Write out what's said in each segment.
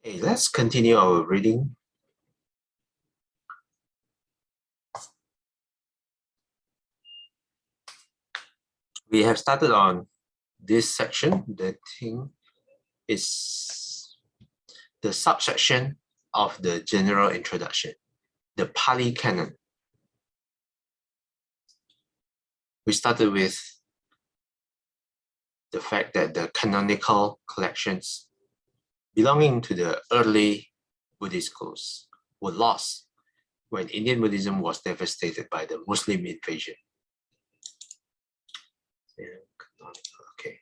Okay, let's continue our reading. We have started on this section. The thing is the subsection of the general introduction, the Pali Canon. We started with the fact that the canonical collections belonging to the early Buddhist schools were lost when Indian Buddhism was devastated by the Muslim invasion. Okay.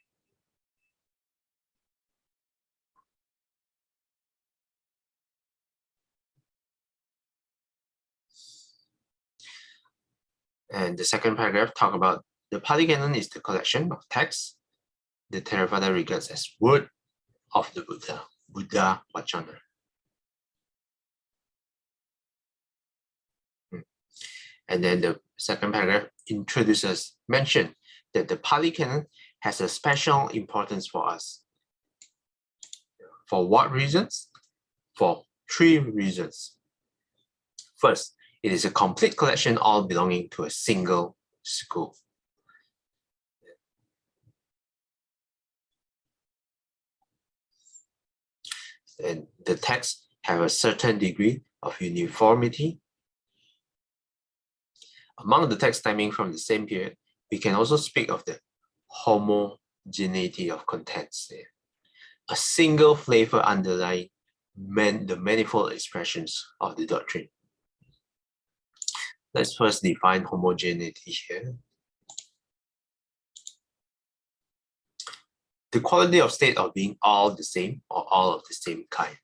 And the second paragraph talk about the Pali Canon is the collection of texts the Theravada regards as word of the Buddha, Buddha Vachana. And then the second paragraph mention that the Pali Canon has a special importance for us. For what reasons? For three reasons. First, it is a complete collection all belonging to a single school. And the texts have a certain degree of uniformity. Among the texts stemming from the same period, we can also speak of the homogeneity of contents. A single flavor underlying the manifold expressions of the doctrine. Let's first define homogeneity here. The quality of state of being all the same or all of the same kind.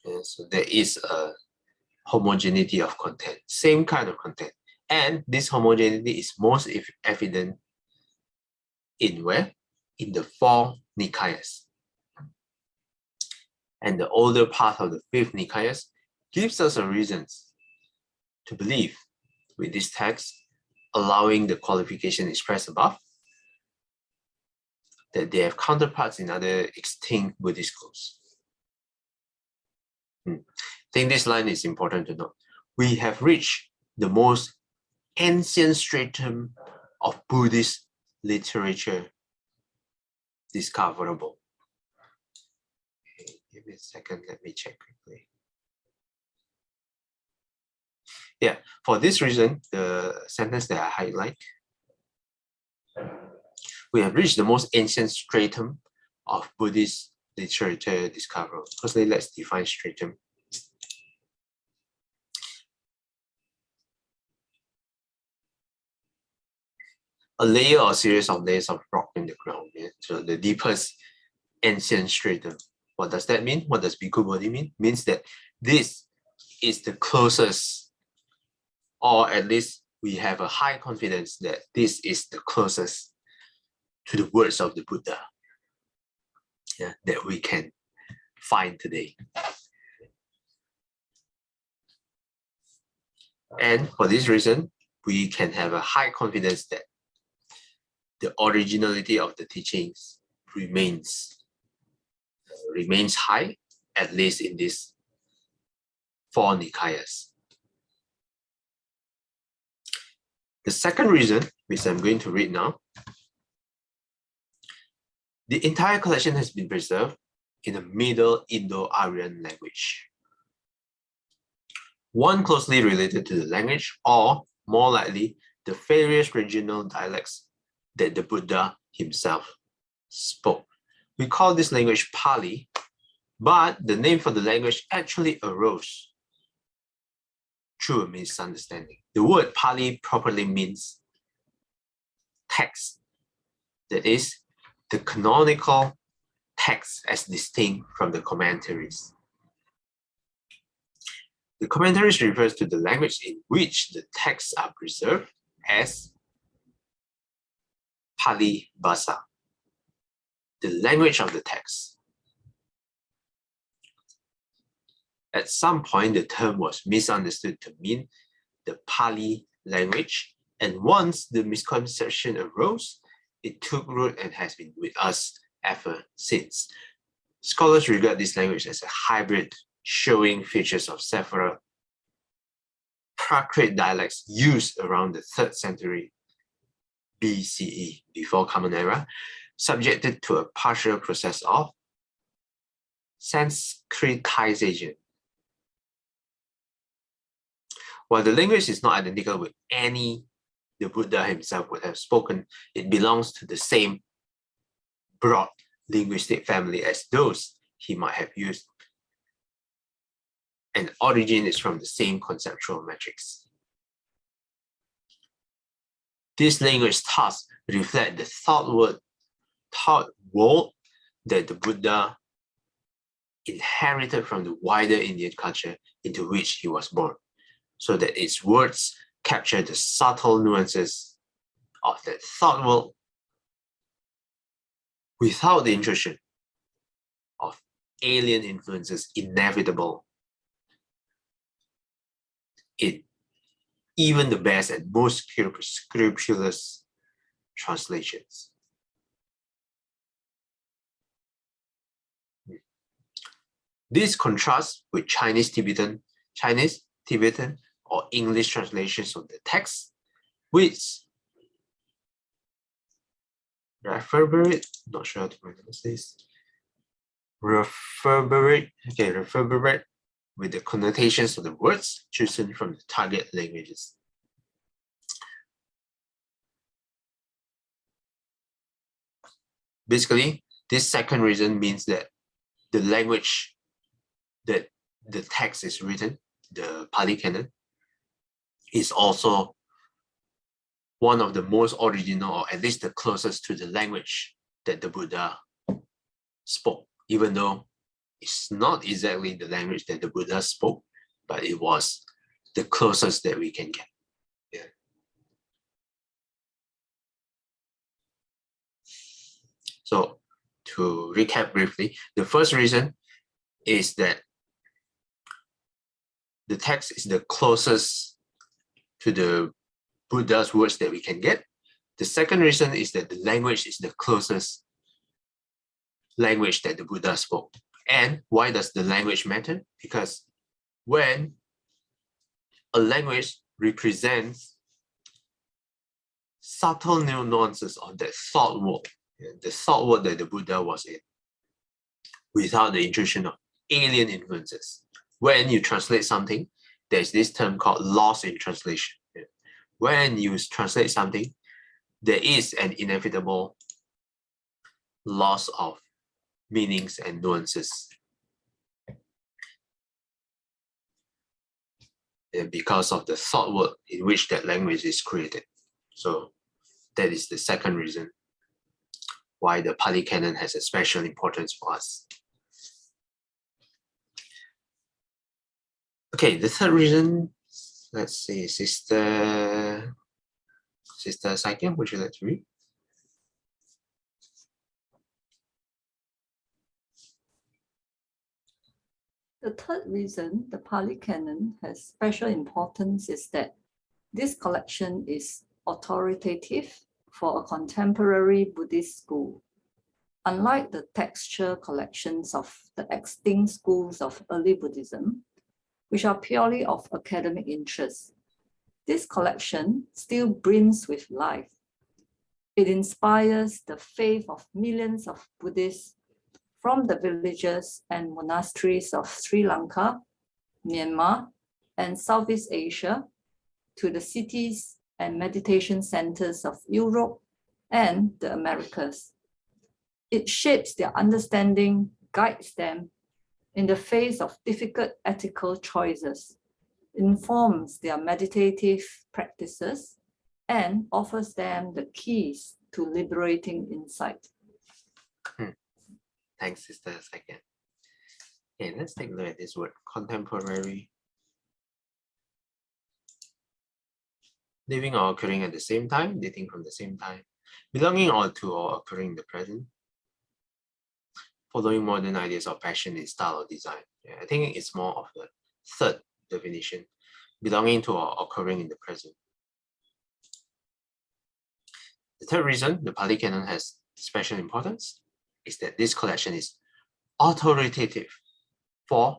And so there is a homogeneity of content, same kind of content. And this homogeneity is most evident in where? In the four Nikayas. And the older part of the fifth Nikayas gives us a reason to believe with this text, allowing the qualification expressed above, that they have counterparts in other extinct Buddhist schools. I think this line is important to note. We have reached the most ancient stratum of Buddhist literature discoverable. Okay, give me a second, let me check quickly. Yeah, for this reason, the sentence that I highlight, we have reached the most ancient stratum of Buddhist literature discoverable. Firstly, let's define stratum. A layer or series of layers of rock in the ground. Yeah? So the deepest ancient stratum. What does that mean? What does Bhikkhu Bodhi mean? Means that this is the closest, or at least we have a high confidence that this is the closest to the words of the Buddha, yeah, that we can find today. And for this reason, we can have a high confidence that the originality of the teachings remains high, at least in these four Nikayas. The second reason, which I'm going to read now, the entire collection has been preserved in a Middle Indo-Aryan language. One closely related to the language, or more likely, the various regional dialects that the Buddha himself spoke. We call this language Pali, but the name for the language actually arose through a misunderstanding. The word Pali properly means text, that is, the canonical text as distinct from the commentaries. The commentaries refers to the language in which the texts are preserved as Pali Bhasa, the language of the text. At some point, the term was misunderstood to mean the Pali language, and once the misconception arose, It took root and has been with us ever since. Scholars regard this language as a hybrid, showing features of several Prakrit dialects used around the 3rd century BCE, before Common Era, subjected to a partial process of Sanskritization. While the language is not identical with any the Buddha himself would have spoken, it belongs to the same broad linguistic family as those he might have used, and origin is from the same conceptual metrics. This language thus reflects the thought world that the Buddha inherited from the wider Indian culture into which he was born, so that its words capture the subtle nuances of that thought world without the intrusion of alien influences inevitable in even the best and most scrupulous translations. This contrasts with Chinese, Tibetan, or English translations of the text, which reverberate, not sure how to pronounce this, reverberate with the connotations of the words chosen from the target languages. Basically, this second reason means that the language that the text is written, the Pali Canon, is also one of the most original, or at least the closest to the language that the Buddha spoke, even though it's not exactly the language that the Buddha spoke, but it was the closest that we can get. Yeah. So to recap briefly, the first reason is that the text is the closest to the Buddha's words that we can get. The second reason is that the language is the closest language that the Buddha spoke. And why does the language matter? Because when a language represents subtle nuances of that thought world, the thought world that the Buddha was in, without the intrusion of alien influences. When you translate something, there's this term called loss in translation. When you translate something, there is an inevitable loss of meanings and nuances. And because of the thought world in which that language is created. So that is the second reason why the Pali Canon has a special importance for us. Okay, the third reason, let's see, Sister Saikem, would you like to read? The third reason the Pali Canon has special importance is that this collection is authoritative for a contemporary Buddhist school. Unlike the textual collections of the extinct schools of early Buddhism, which are purely of academic interest, this collection still brims with life. It inspires the faith of millions of Buddhists from the villages and monasteries of Sri Lanka, Myanmar, and Southeast Asia to the cities and meditation centers of Europe and the Americas. It shapes their understanding, guides them in the face of difficult ethical choices, informs their meditative practices, and offers them the keys to liberating insight. Thanks, Sister Saikem. Okay, let's take a look at this word, contemporary. Living or occurring at the same time, dating from the same time, belonging to or occurring in the present, following modern ideas of passion in style or design. Yeah, I think it's more of the third definition, belonging to or occurring in the present. The third reason the Pali Canon has special importance is that this collection is authoritative for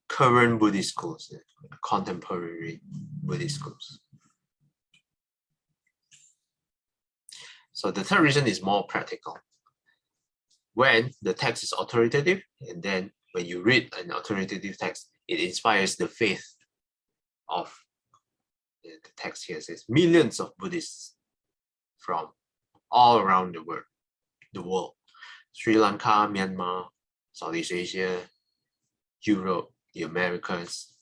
current Buddhist schools, contemporary Buddhist schools. So the third reason is more practical. When the text is authoritative, and then when you read an authoritative text, it inspires the faith of the text here says millions of Buddhists from all around the world, Sri Lanka, Myanmar, Southeast Asia, Europe, the Americas,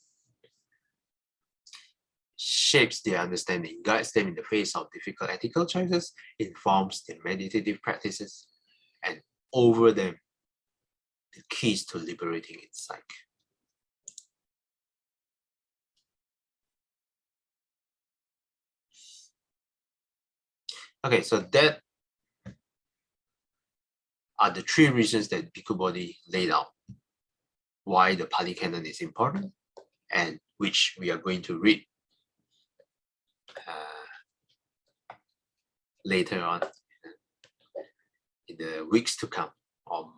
shapes their understanding, guides them in the face of difficult ethical choices, informs their meditative practices, and over them the keys to liberating insight. Okay, so that are the three reasons that Bhikkhu Bodhi laid out why the Pali Canon is important, and which we are going to read later on in the weeks to come or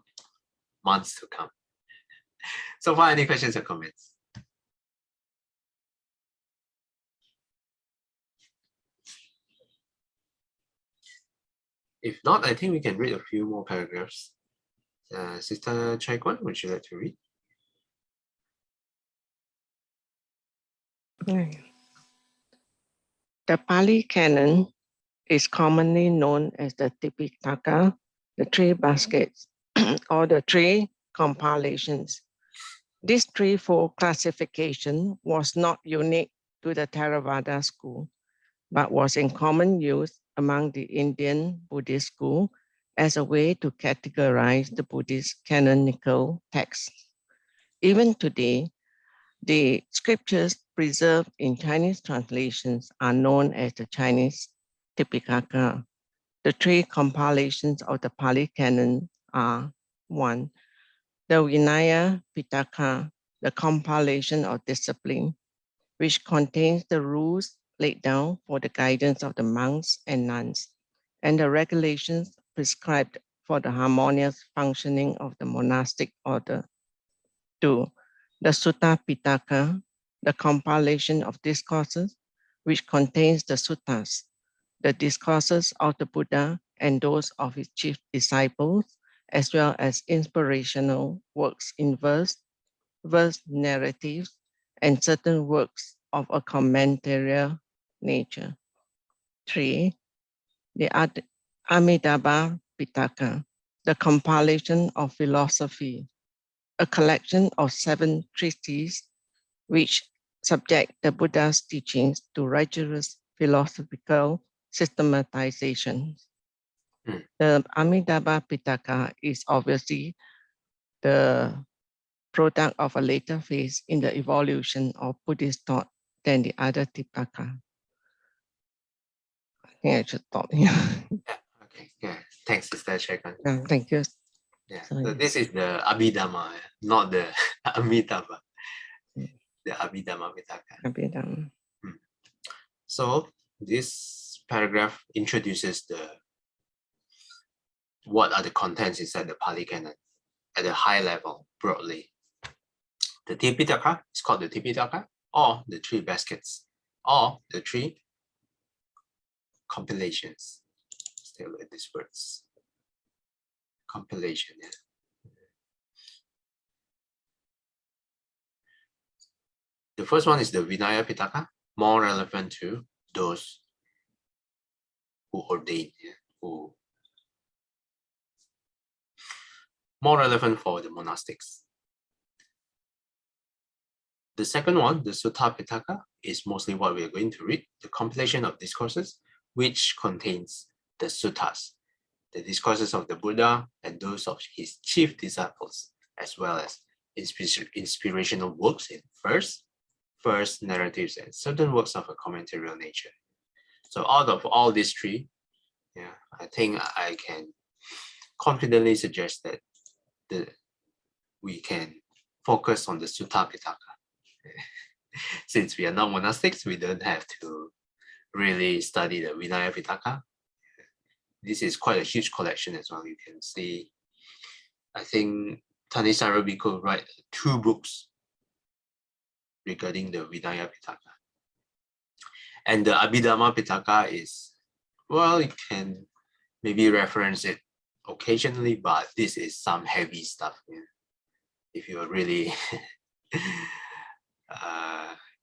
months to come. So far, any questions or comments? If not, I think we can read a few more paragraphs. Sister Chai Kwan, would you like to read? The Pali Canon is commonly known as the Tipitaka, the three baskets, or the three compilations. This threefold classification was not unique to the Theravada school, but was in common use among the Indian Buddhist school as a way to categorize the Buddhist canonical texts. Even today, the scriptures preserved in Chinese translations are known as the Chinese Tipitaka. The three compilations of the Pali Canon are: 1. The Vinaya Pitaka, the compilation of discipline, which contains the rules laid down for the guidance of the monks and nuns, and the regulations prescribed for the harmonious functioning of the monastic order. 2. The Sutta Pitaka, the compilation of discourses, which contains the suttas, the discourses of the Buddha and those of his chief disciples, as well as inspirational works in verse narratives, and certain works of a commentarial nature. 3. The Amitabha Pitaka, the compilation of philosophy, a collection of 7 treatises which subject the Buddha's teachings to rigorous philosophical systematization. The Amitabha Pitaka is obviously the product of a later phase in the evolution of Buddhist thought than the other Tipitaka. I think I should stop here. Okay, yeah. Thanks, Sister Chai Kwan. Thank you. Yeah. Sorry. So this is the Abhidhamma, not the Amitabha. The Abhidhamma Pitaka. So this paragraph introduces what are the contents inside the Pali Canon at a high level, broadly. The Tipitaka is called the Tipitaka, or the three baskets, or the three compilations. Stay with these words. Compilation. Yeah. The first one is the Vinaya Pitaka, more relevant to those who ordain, who more relevant for the monastics. The second one, the Sutta Pitaka, is mostly what we are going to read, the compilation of discourses, which contains the suttas, the discourses of the Buddha and those of his chief disciples, as well as inspirational works in verse narratives, and certain works of a commentarial nature. So out of all these three, yeah, I think I can confidently suggest that we can focus on the Sutta Pitaka. since we are not monastics, we don't have to really study the Vinaya Pitaka. This is quite a huge collection as well. You can see, I think Thanissaro Bhikkhu wrote 2 books regarding the Vinaya Pitaka. And the Abhidhamma Pitaka is, well, you can maybe reference it occasionally, but this is some heavy stuff. Yeah. If you're really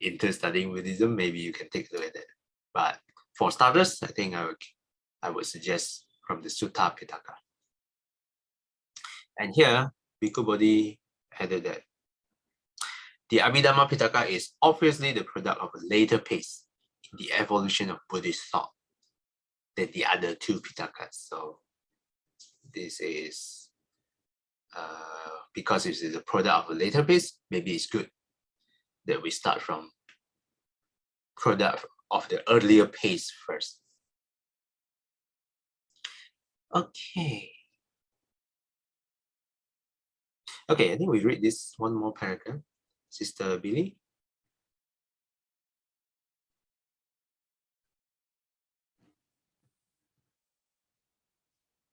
into studying Buddhism, maybe you can take a look at it. But for starters, I think I would suggest from the Sutta Pitaka. And here, Bhikkhu Bodhi added that the Abhidhamma Pitaka is obviously the product of a later pace in the evolution of Buddhist thought than the other 2 Pitakas. So this is because it is a product of a later pace, maybe it's good that we start from product of the earlier pace first. Okay. Okay, I think we read this one more paragraph. Sister Billy.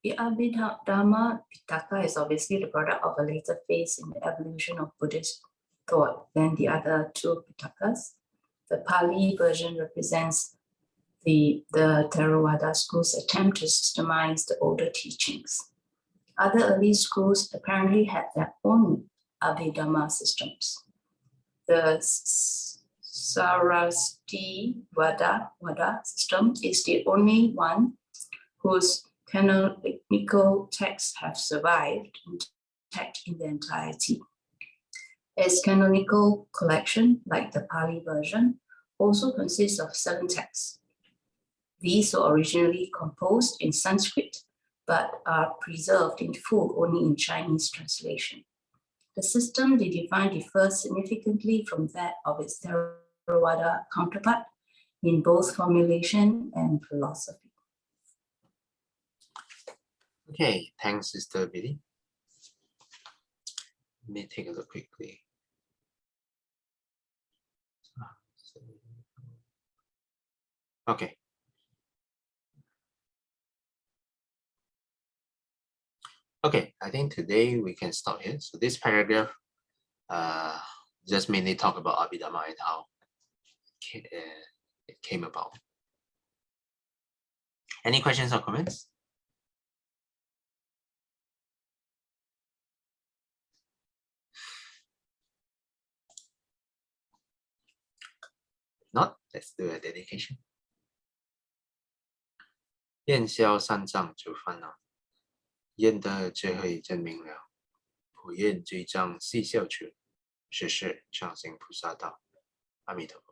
The Abhidhamma Pitaka is obviously the product of a later phase in the evolution of Buddhist thought than the other 2 Pitakas. The Pali version represents the Theravada school's attempt to systemize the older teachings. Other early schools apparently had their own Abhidhamma systems. The Sarasvati Vada system is the only one whose canonical texts have survived intact in their entirety. Its canonical collection, like the Pali version, also consists of 7 texts. These were originally composed in Sanskrit, but are preserved in full only in Chinese translation. The system they define differs significantly from that of its Theravada counterpart in both formulation and philosophy. Okay, thanks, Sister Billy. Let me take a look quickly. Okay. Okay, I think today we can stop here. So this paragraph just mainly talk about Abhidhamma and how it came about. Any questions or comments? If not, let's do a dedication. 愿消三障诸烦恼，愿得智慧真明了，普愿罪障悉消除，世世常行菩萨道。阿弥陀佛。